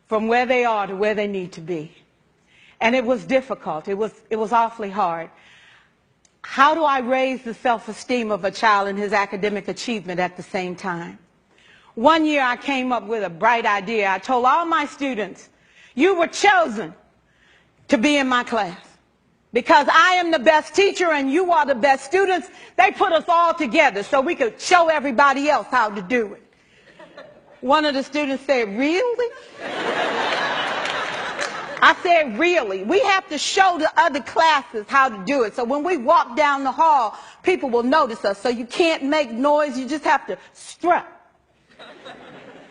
from where they are to where they need to be. And it was difficult. It was awfully hard. How do I raise the self-esteem of a child and his academic achievement at the same time? One year I came up with a bright idea. I told all my students, you were chosen to be in my class because I am the best teacher and you are the best students. They put us all together so we could show everybody else how to do it. One of the students said, really? I said, really? We have to show the other classes how to do it. So when we walk down the hall, people will notice us. So you can't make noise. You just have to strut.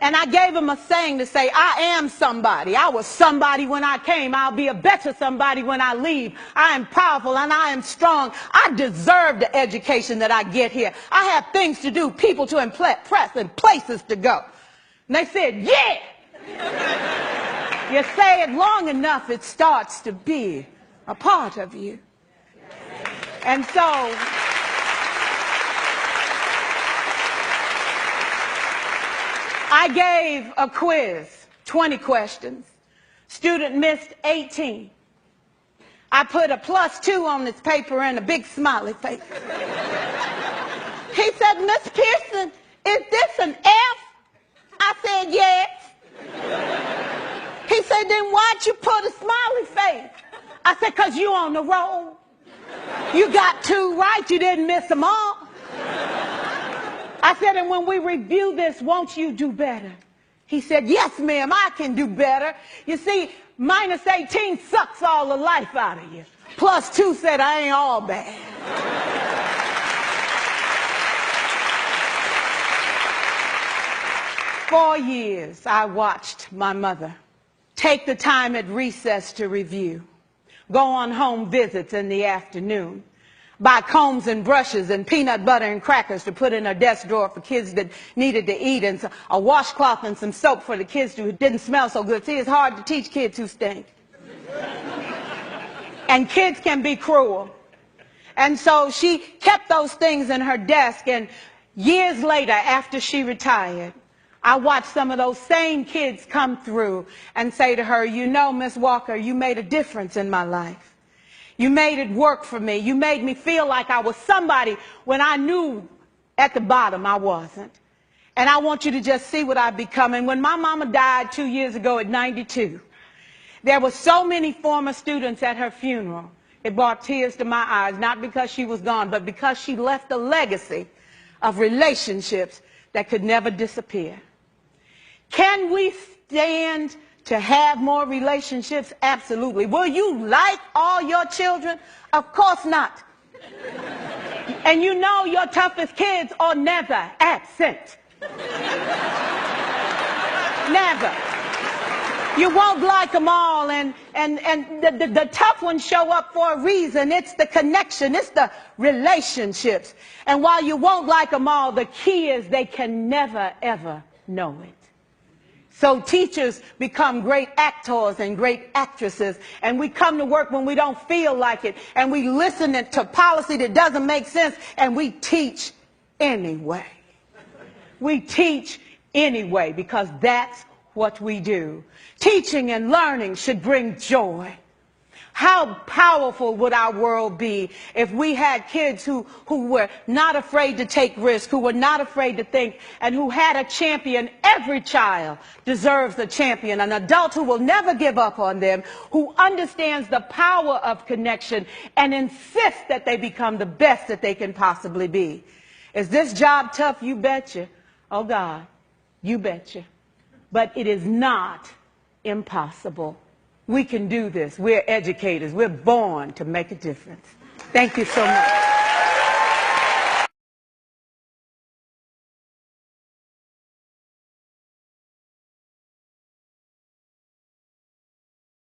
And I gave him a saying to say, I am somebody. I was somebody when I came. I'll be a better somebody when I leave. I am powerful and I am strong. I deserve the education that I get here. I have things to do, people to impress, and places to go. And they said, yeah. You say it long enough, it starts to be a part of you. And so I gave a quiz, 20 questions. Student missed 18. I put a +2 on this paper and a big smiley face. He said, Miss Pearson, is this an F? I said, yes. He said, then why'd you put a smiley face? I said, because you on the roll. You got 2 right, you didn't miss them all. I said, and when we review this, won't you do better? He said, yes, ma'am, I can do better. You see, -18 sucks all the life out of you. +2 said, I ain't all bad. For years, I watched my mother take the time at recess to review, go on home visits in the afternoon, buy combs and brushes and peanut butter and crackers to put in her desk drawer for kids that needed to eat, and a washcloth and some soap for the kids who didn't smell so good. See, it's hard to teach kids who stink. And kids can be cruel. And so she kept those things in her desk, and years later, after she retired, I watched some of those same kids come through and say to her, you know, Miss Walker, you made a difference in my life. You made it work for me. You made me feel like I was somebody when I knew at the bottom I wasn't. And I want you to just see what I've become. And when my mama died 2 years ago at 92, there were so many former students at her funeral. It brought tears to my eyes, not because she was gone, but because she left a legacy of relationships that could never disappear. Can we stand to have more relationships? Absolutely. Will you like all your children? Of course not. And you know your toughest kids are never absent. Never. You won't like them all, and the tough ones show up for a reason. It's the connection. It's the relationships. And while you won't like them all, the key is they can never, ever know it. So teachers become great actors and great actresses, and we come to work when we don't feel like it, and we listen to policy that doesn't make sense, and we teach anyway. We teach anyway because that's what we do. Teaching and learning should bring joy. How powerful would our world be if we had kids who were not afraid to take risks, who were not afraid to think, and who had a champion? Every child deserves a champion, an adult who will never give up on them, who understands the power of connection and insists that they become the best that they can possibly be. Is this job tough? You betcha. Oh God, you betcha. But it is not impossible. We can do this. We're educators. We're born to make a difference. Thank you so much.